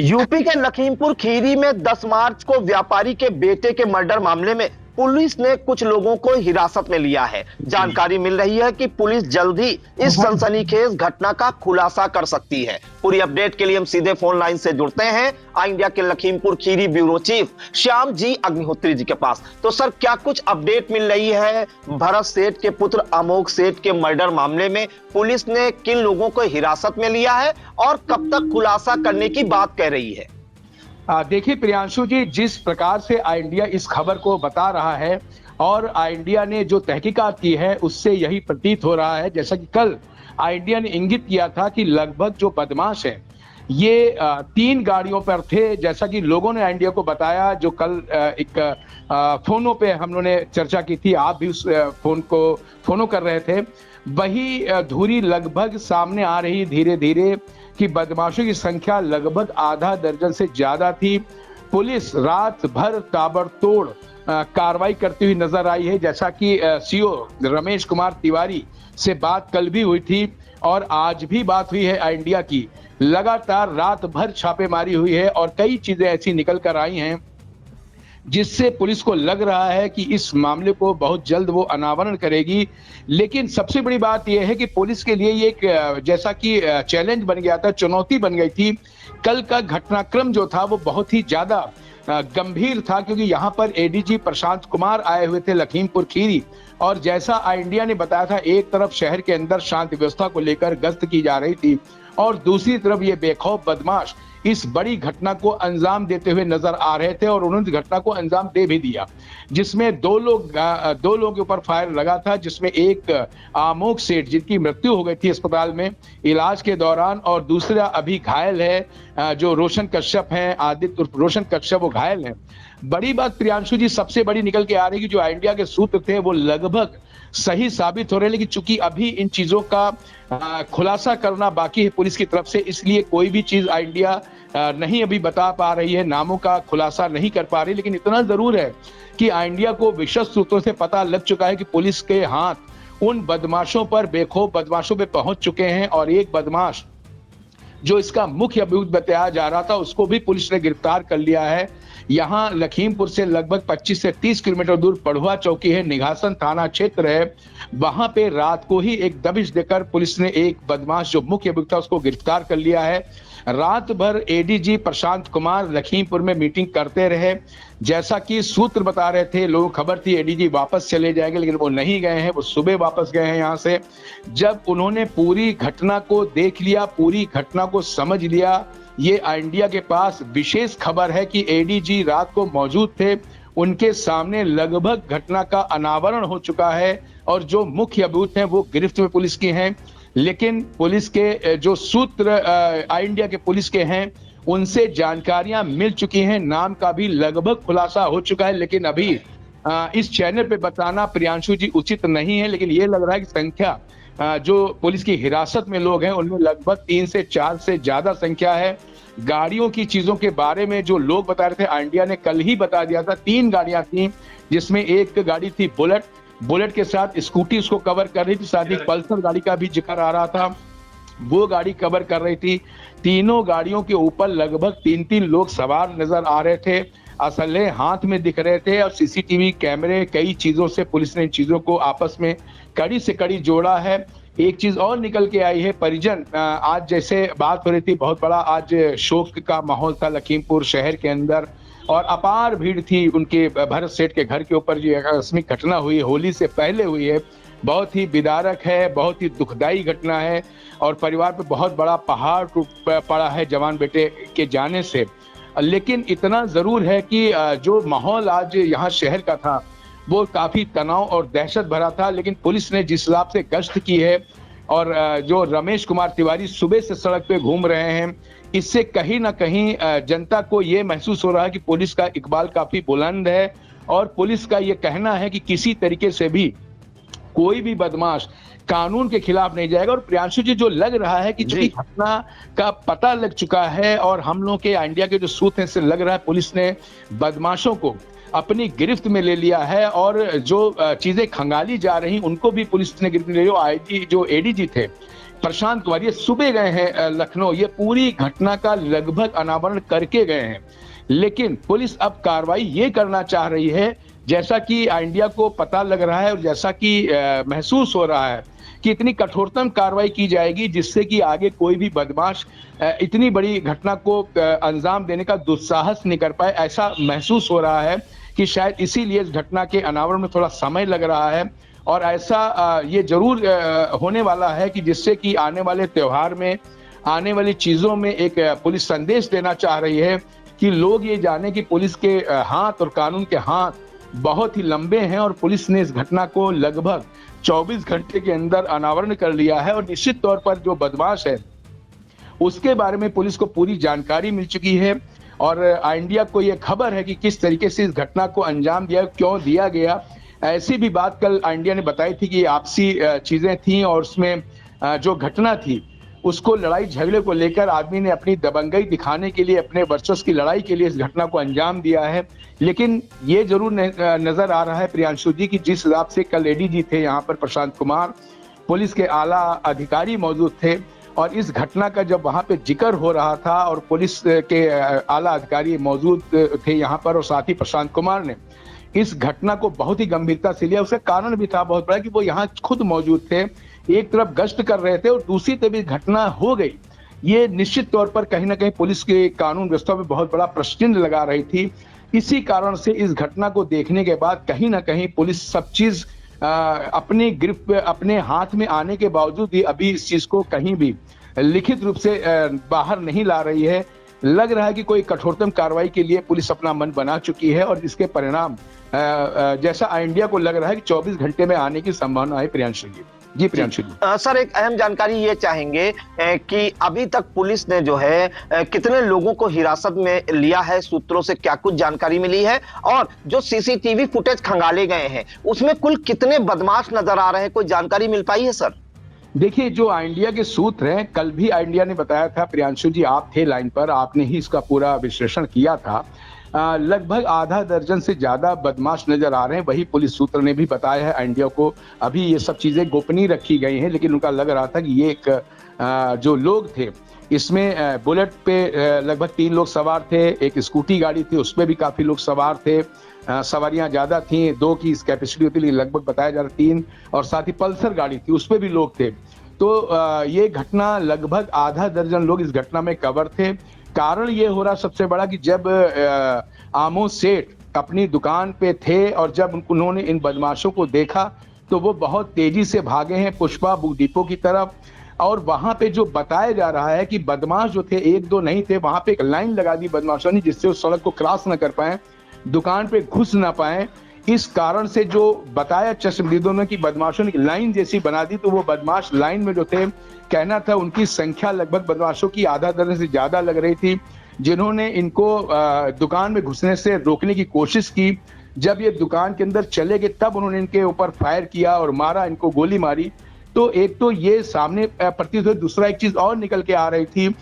UP के लखीमपुर खीरी में 10 मार्च को व्यापारी के बेटे के मर्डर मामले में पुलिस ने कुछ लोगों को हिरासत में लिया है। जानकारी मिल रही है कि पुलिस जल्द ही इस सनसनीखेज घटना का खुलासा कर सकती है। पूरी अपडेट के लिए हम सीधे फोन लाइन से जुड़ते हैं आई इंडिया के लखीमपुर खीरी ब्यूरो चीफ श्याम जी अग्निहोत्री जी के पास। तो सर, क्या कुछ अपडेट मिल रही है भरत सेठ के पुत्र अमोघ सेठ के मर्डर मामले में पुलिस ने किन लोगों को हिरासत में लिया है और कब तक खुलासा करने की बात कह रही है? देखिए प्रियांशु जी, जिस प्रकार से आई इंडिया इस खबर को बता रहा है और आई इंडिया ने जो तहकीकात की है उससे यही प्रतीत हो रहा है, जैसा कि कल आई इंडिया ने इंगित किया था कि लगभग जो बदमाश है ये 3 गाड़ियों पर थे, जैसा कि लोगों ने आई इंडिया को बताया। जो कल एक फोनों पे हम लोगों ने चर्चा की थी, आप भी उस फोनो कर रहे थे, वही धुरी लगभग सामने आ रही धीरे धीरे कि बदमाशों की संख्या लगभग आधा दर्जन से ज्यादा थी। पुलिस रात भर ताबड़तोड़ कार्रवाई करती हुई नजर आई है, जैसा कि सीओ रमेश कुमार तिवारी से बात कल भी हुई थी और आज भी बात हुई है आई इंडिया की। लगातार रात भर छापेमारी हुई है और कई चीजें ऐसी निकल कर आई हैं जिससे पुलिस को लग रहा है कि इस मामले को बहुत जल्द वो अनावरण करेगी। लेकिन सबसे बड़ी बात यह है कि पुलिस के लिए ये एक जैसा कि चैलेंज बन गया था, चुनौती बन गई थी। कल का घटनाक्रम जो था वो बहुत ही ज्यादा गंभीर था, क्योंकि यहाँ पर एडीजी प्रशांत कुमार आए हुए थे लखीमपुर खीरी और जैसा आई इंडिया ने बताया था, एक तरफ शहर के अंदर शांति व्यवस्था को लेकर गश्त की जा रही थी और दूसरी तरफ ये बेखौफ बदमाश इस बड़ी घटना को अंजाम देते हुए नजर आ रहे थे और उन्होंने घटना को अंजाम दे भी दिया, जिसमें दो लोग के ऊपर फायर लगा था, जिसमें एक अमोघ सेठ जिनकी मृत्यु हो गई थी अस्पताल में इलाज के दौरान और दूसरा अभी घायल है जो रोशन कश्यप हैं, आदित्य उर्फ रोशन कश्यप, वो घायल हैं। बड़ी बात प्रियांशु जी सबसे बड़ी निकल के आ रही है कि जो आई इंडिया के सूत्र थे वो लगभग सही साबित हो रहे हैं, लेकिन चूंकि अभी इन चीजों का खुलासा करना बाकी है पुलिस की तरफ से, इसलिए कोई भी चीज आई इंडिया नहीं अभी बता पा रही है, नामों का खुलासा नहीं कर पा रही। लेकिन इतना जरूर है कि आई इंडिया को विश्वस्त सूत्रों से पता लग चुका है कि पुलिस के हाथ उन बदमाशों पर, बेखौफ बदमाशों पे पहुंच चुके हैं और एक बदमाश जो इसका मुख्य अभियुक्त बताया जा रहा था उसको भी पुलिस ने गिरफ्तार कर लिया है। यहाँ लखीमपुर से लगभग 25 से 30 किलोमीटर दूर पढ़ुआ चौकी है, निघासन थाना क्षेत्र है, वहां पे रात को ही एक दबिश देकर पुलिस ने एक बदमाश जो मुख्य अभियुक्त था उसको गिरफ्तार कर लिया है। रात भर एडीजी प्रशांत कुमार लखीमपुर में मीटिंग करते रहे, जैसा कि सूत्र बता रहे थे, लोगों को खबर थी एडीजी वापस चले जाएंगे, लेकिन वो नहीं गए हैं, वो सुबह वापस गए हैं यहाँ से। जब उन्होंने पूरी घटना को देख लिया, पूरी घटना को समझ लिया, ये आई इंडिया के पास विशेष खबर है कि एडीजी रात को मौजूद थे, उनके सामने लगभग घटना का अनावरण हो चुका है और जो मुख्य अभियुक्त हैं वो गिरफ्त में पुलिस की हैं। लेकिन पुलिस के जो सूत्र आई इंडिया के पुलिस के हैं उनसे जानकारियां मिल चुकी हैं, नाम का भी लगभग खुलासा हो चुका है, लेकिन अभी इस चैनल पे बताना प्रियांशु जी उचित नहीं है। लेकिन ये लग रहा है कि संख्या जो पुलिस की हिरासत में लोग हैं उनमें लगभग 3 से 4 से ज्यादा संख्या है। गाड़ियों की चीजों के बारे में जो लोग बता रहे थे, आई इंडिया ने कल ही बता दिया था, 3 गाड़ियां थी, जिसमें एक गाड़ी थी बुलेट के साथ स्कूटी उसको कवर कर रही थी, साथ ही पल्सर गाड़ी का भी जिक्र आ रहा था, वो गाड़ी कवर कर रही थी। तीनों गाड़ियों के ऊपर लगभग 3-3 लोग सवार नजर आ रहे थे, असले हाथ में दिख रहे थे और सीसीटीवी कैमरे, कई चीजों से पुलिस ने इन चीजों को आपस में कड़ी से कड़ी जोड़ा है। एक चीज और निकल के आई है, परिजन, आज जैसे बात हो रही थी, बहुत बड़ा आज शोक का माहौल था लखीमपुर शहर के अंदर और अपार भीड़ थी उनके भरत सेठ के घर के ऊपर जो आकस्मिक घटना हुई, होली से पहले हुई है, बहुत ही विदारक है, बहुत ही दुखदाई घटना है और परिवार पे बहुत बड़ा पहाड़ टूट पड़ा है जवान बेटे के जाने से। लेकिन इतना जरूर है कि जो माहौल आज यहाँ शहर का था वो काफी तनाव और दहशत भरा था, लेकिन पुलिस ने जिस हिसाब से गश्त की है और जो रमेश कुमार तिवारी सुबह से सड़क पे घूम रहे हैं, इससे कहीं ना कहीं जनता को ये महसूस हो रहा है कि पुलिस का इकबाल काफी बुलंद है और पुलिस का ये कहना है कि किसी तरीके से भी कोई भी बदमाश कानून के खिलाफ नहीं जाएगा। और प्रियांशु जी, जो लग रहा है कि चूंकि घटना का पता लग चुका है और हम लोग के इंडिया के जो सूत्र हैं, से लग रहा है पुलिस ने बदमाशों को अपनी गिरफ्त में ले लिया है और जो चीजें खंगाली जा रही उनको भी पुलिस ने गिरफ्त में ले लिया। आईजी जो एडीजी थे प्रशांत कुमार ये सुबह गए हैं लखनऊ, ये पूरी घटना का लगभग अनावरण करके गए हैं। लेकिन पुलिस अब कार्रवाई ये करना चाह रही है, जैसा कि इंडिया को पता लग रहा है और जैसा कि महसूस हो रहा है कि इतनी कठोरतम कार्रवाई की जाएगी जिससे कि आगे कोई भी बदमाश इतनी बड़ी घटना को अंजाम देने का दुस्साहस नहीं कर पाए। ऐसा महसूस हो रहा है कि शायद इसीलिए इस घटना के अनावरण में थोड़ा समय लग रहा है और ऐसा ये जरूर होने वाला है कि जिससे कि आने वाले त्योहार में, आने वाली चीजों में एक पुलिस संदेश देना चाह रही है कि लोग ये जाने कि पुलिस के हाथ और कानून के हाथ बहुत ही लंबे हैं और पुलिस ने इस घटना को लगभग 24 घंटे के अंदर अनावरण कर लिया है। और निश्चित तौर पर जो बदमाश है उसके बारे में पुलिस को पूरी जानकारी मिल चुकी है और इंडिया को यह खबर है कि किस तरीके से इस घटना को अंजाम दिया, क्यों दिया गया। ऐसी भी बात कल इंडिया ने बताई थी कि आपसी चीजें थी और उसमें जो घटना थी उसको लड़ाई झगड़े को लेकर आदमी ने अपनी दबंगई दिखाने के लिए, अपने वर्चस्व की लड़ाई के लिए इस घटना को अंजाम दिया है। लेकिन ये जरूर नजर आ रहा है प्रियांशु जी कि जिस हिसाब से कल एडीजी थे यहाँ पर प्रशांत कुमार, पुलिस के आला अधिकारी मौजूद थे और इस घटना का जब वहां पे जिक्र हो रहा था और पुलिस के आला अधिकारी मौजूद थे यहाँ पर और साथ ही प्रशांत कुमार ने इस घटना को बहुत ही गंभीरता से लिया। उसका कारण भी था बहुत बड़ा कि वो यहाँ खुद मौजूद थे, एक तरफ गश्त कर रहे थे और दूसरी तरफ घटना हो गई। ये निश्चित तौर पर कहीं ना कहीं पुलिस के कानून व्यवस्था में बहुत बड़ा प्रश्न चिन्ह लगा रही थी। इसी कारण से इस घटना को देखने के बाद कहीं ना कहीं पुलिस सब चीज अपनी गिरफ्त अपने हाथ में आने के बावजूद भी अभी इस चीज को कहीं भी लिखित रूप से बाहर नहीं ला रही है। लग रहा है कि कोई कठोरतम कार्रवाई के लिए पुलिस अपना मन बना चुकी है और इसके परिणाम जैसा इंडिया को लग रहा है कि 24 घंटे में आने की संभावना है। प्रियांशु जी। जी प्रियांशु जी। सर एक अहम जानकारी ये चाहेंगे कि अभी तक पुलिस ने जो है कितने लोगों को हिरासत में लिया है, सूत्रों से क्या कुछ जानकारी मिली है और जो सीसीटीवी फुटेज खंगाले गए हैं उसमें कुल कितने बदमाश नजर आ रहे हैं, कोई जानकारी मिल पाई है सर? देखिए जो इंडिया के सूत्र हैं, कल भी इंडिया ने बताया था, प्रियांशु जी आप थे लाइन पर, आपने ही इसका पूरा विश्लेषण किया था। लगभग आधा दर्जन से ज्यादा बदमाश नजर आ रहे हैं, वही पुलिस सूत्र ने भी बताया है इंडिया को। अभी ये सब चीजें गोपनीय रखी गई हैं लेकिन उनका लग रहा था कि ये एक जो लोग थे इसमें बुलेट पे लगभग 3 लोग सवार थे, एक स्कूटी गाड़ी थी उसमें भी काफी लोग सवार थे, सवारियां ज्यादा थी, 2 की कैपेसिटी होती है लगभग बताया जा रहा 3, और साथ ही पल्सर गाड़ी थी उसमें भी लोग थे। तो ये घटना लगभग आधा दर्जन लोग इस घटना में कवर थे। कारण ये हो रहा सबसे बड़ा कि जब आमो सेठ अपनी दुकान पे थे और जब उन्होंने इन बदमाशों को देखा तो वो बहुत तेजी से भागे हैं पुष्पा बुक डिपो की तरफ। और वहां पे जो बताया जा रहा है कि बदमाश जो थे 1-2 नहीं थे, वहां पे एक लाइन लगा दी बदमाशों ने जिससे उस सड़क को क्रॉस न कर पाए, दुकान पे घुस ना पाए। इस कारण से जो बताया चश्मदीदों ने कि बदमाशों ने लाइन जैसी बना दी, तो वो बदमाश लाइन में जो थे, कहना था उनकी संख्या लगभग बदमाशों की आधा दर्जन से ज्यादा लग रही थी, जिन्होंने इनको दुकान में घुसने से रोकने की कोशिश की। जब ये दुकान के अंदर चले गए तब उन्होंने इनके ऊपर फायर किया और मारा, इनको गोली मारी। तो एक तो ये सामने प्रतीत हुआ, दूसरा एक चीज और निकल के आ रही थी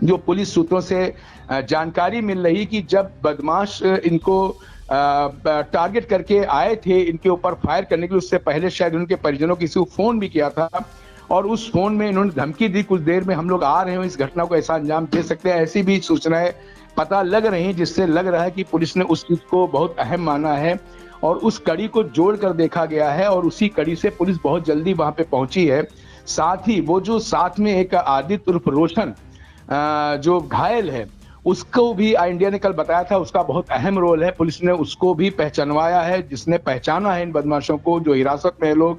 जो पुलिस सूत्रों से जानकारी मिल रही कि जब बदमाश इनको टारगेट करके आए थे इनके ऊपर फायर करने के लिए, उससे पहले शायद उनके परिजनों किसी को फोन भी किया था और उस फोन में इन्होंने धमकी दी कुछ देर में हम लोग आ रहे हैं, इस घटना को ऐसा अंजाम दे सकते हैं। ऐसी भी सूचनाएं पता लग रही हैं जिससे लग रहा है कि पुलिस ने उस चीज को बहुत अहम माना है और उस कड़ी को जोड़कर देखा गया है और उसी कड़ी से पुलिस बहुत जल्दी वहां पे पहुंची है। साथ ही वो जो साथ में एक आदित्य उर्फ रोशन जो घायल है उसको भी इंडिया ने कल बताया था, उसका बहुत अहम रोल है। पुलिस ने उसको भी पहचानवाया है, जिसने पहचाना है इन बदमाशों को जो हिरासत में है लोग।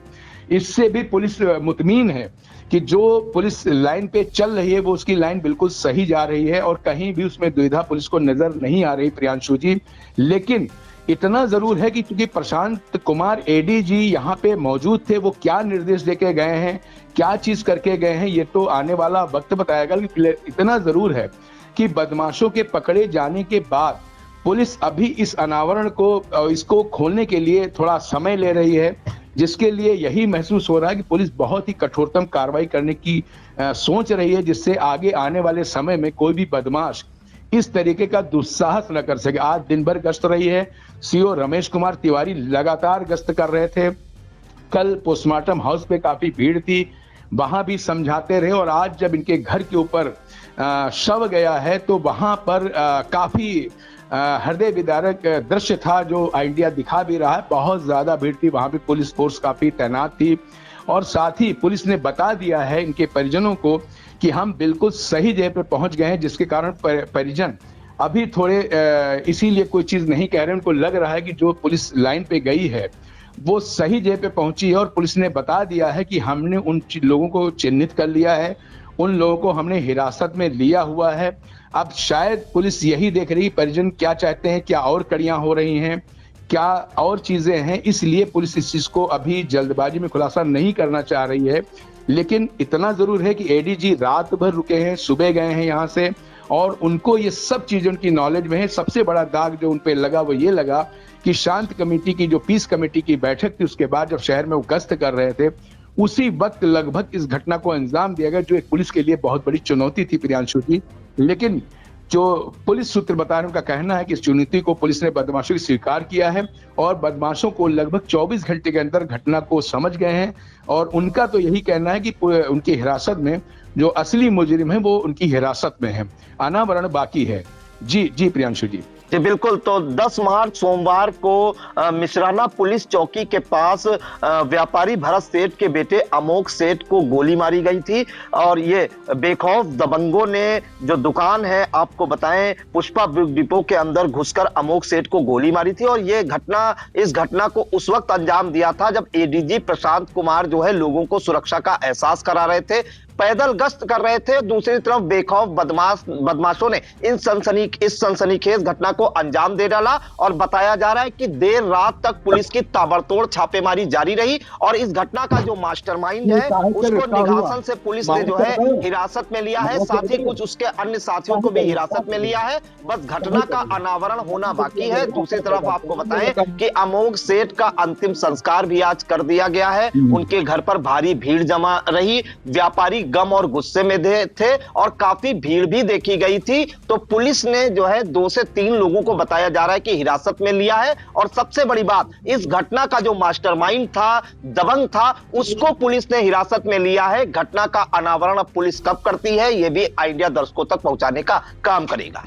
इससे भी पुलिस मुतमीन है कि जो पुलिस लाइन पे चल रही है वो उसकी लाइन बिल्कुल सही जा रही है और कहीं भी उसमें दुविधा पुलिस को नजर नहीं आ रही प्रियांशु जी। लेकिन इतना जरूर है कि क्योंकि प्रशांत कुमार एडीजी यहाँ पे मौजूद थे, वो क्या निर्देश देके गए हैं, क्या चीज करके गए हैं, ये तो आने वाला वक्त बताएगा। इतना जरूर है कि बदमाशों के पकड़े जाने के बाद पुलिस अभी इस अनावरण को इसको खोलने के लिए थोड़ा समय ले रही है, जिसके लिए यही महसूस हो रहा है कि पुलिस बहुत ही कठोरतम कार्रवाई करने की सोच रही है, जिससे आगे आने वाले समय में कोई भी बदमाश इस तरीके का दुस्साहस न कर सके। आज दिन भर गश्त रही है, सीओ रमेश कुमार तिवारी लगातार गश्त कर रहे थे। कल पोस्टमार्टम हाउस पे काफी भीड़ थी, वहां भी समझाते रहे, और आज जब इनके घर के ऊपर शव गया है तो वहां पर काफी हृदय विदारक दृश्य था, जो इंडिया दिखा भी रहा है। बहुत ज्यादा भीड़ थी, वहां पे पुलिस फोर्स काफी तैनात थी, और साथ ही पुलिस ने बता दिया है इनके परिजनों को कि हम बिल्कुल सही जगह पे पहुंच गए हैं, जिसके कारण परिजन अभी थोड़े इसीलिए कोई चीज नहीं कह रहे। उनको लग रहा है कि जो पुलिस लाइन पे गई है वो सही जगह पे पहुंची है, और पुलिस ने बता दिया है कि हमने उन लोगों को चिन्हित कर लिया है, उन लोगों को हमने हिरासत में लिया हुआ है। अब शायद पुलिस यही देख रही परिजन क्या चाहते हैं, क्या और कड़ियां हो रही हैं, क्या और चीजें हैं, इसलिए पुलिस इस चीज को अभी जल्दबाजी में खुलासा नहीं करना चाह रही है। लेकिन इतना जरूर है कि एडीजी रात भर रुके हैं, सुबह गए हैं यहाँ से, और उनको ये सब चीजें उनकी नॉलेज में है। सबसे बड़ा दाग जो उनपे लगा वो ये लगा कि शांत कमेटी की, जो पीस कमेटी की बैठक थी, उसके बाद जब शहर में वो गश्त कर रहे थे, उसी वक्त लगभग इस घटना को अंजाम दिया गया, जो एक पुलिस के लिए बहुत बड़ी चुनौती थी प्रियांशु जी। लेकिन जो पुलिस सूत्र बता रहे हैं, उनका कहना है कि इस चुनौती को पुलिस ने बदमाशों की स्वीकार किया है, और बदमाशों को लगभग 24 घंटे के अंदर घटना को समझ गए हैं, और उनका तो यही कहना है कि उनकी हिरासत में जो असली मुजरिम है वो उनकी हिरासत में है, अनावरण बाकी है। जी प्रियांशु जी। जी बिल्कुल। तो 10 मार्च सोमवार को मिश्राना पुलिस चौकी के पास व्यापारी भरत सेठ के बेटे अमोक सेठ को गोली मारी गई थी, और ये बेखौफ दबंगों ने जो दुकान है, आपको बताएं, पुष्पा डिपो के अंदर घुसकर अमोक सेठ को गोली मारी थी। और इस घटना को उस वक्त अंजाम दिया था जब एडीजी प्रशांत कुमार जो है लोगों को सुरक्षा का एहसास करा रहे थे, पैदल गश्त कर रहे थे। दूसरी तरफ बेखौफ बदमाशों ने इस सनसनीखेज घटना को अंजाम दे डाला, और बताया जा रहा है कि देर रात तक पुलिस की ताबड़तोड़ छापेमारी जारी रही, और इस घटना का जो मास्टरमाइंड है उसको निघासन से पुलिस ने जो है हिरासत में लिया है, साथ ही कुछ उसके अन्य साथियों को भी हिरासत में लिया है। बस घटना का अनावरण होना बाकी है। दूसरी तरफ आपको बताएं कि अमोक सेठ का अंतिम संस्कार भी आज कर दिया गया है। उनके घर पर भारी भीड़ जमा रही, व्यापारी गम और गुस्से में थे, और काफी भीड़ भी देखी गई थी। तो पुलिस ने जो है 2 से 3 लोगों को बताया जा रहा है कि हिरासत में लिया है, और सबसे बड़ी बात, इस घटना का जो मास्टरमाइंड था, दबंग था, उसको पुलिस ने हिरासत में लिया है। घटना का अनावरण अब पुलिस कब करती है, यह भी इंडिया दर्शकों तक पहुंचाने का काम करेगा।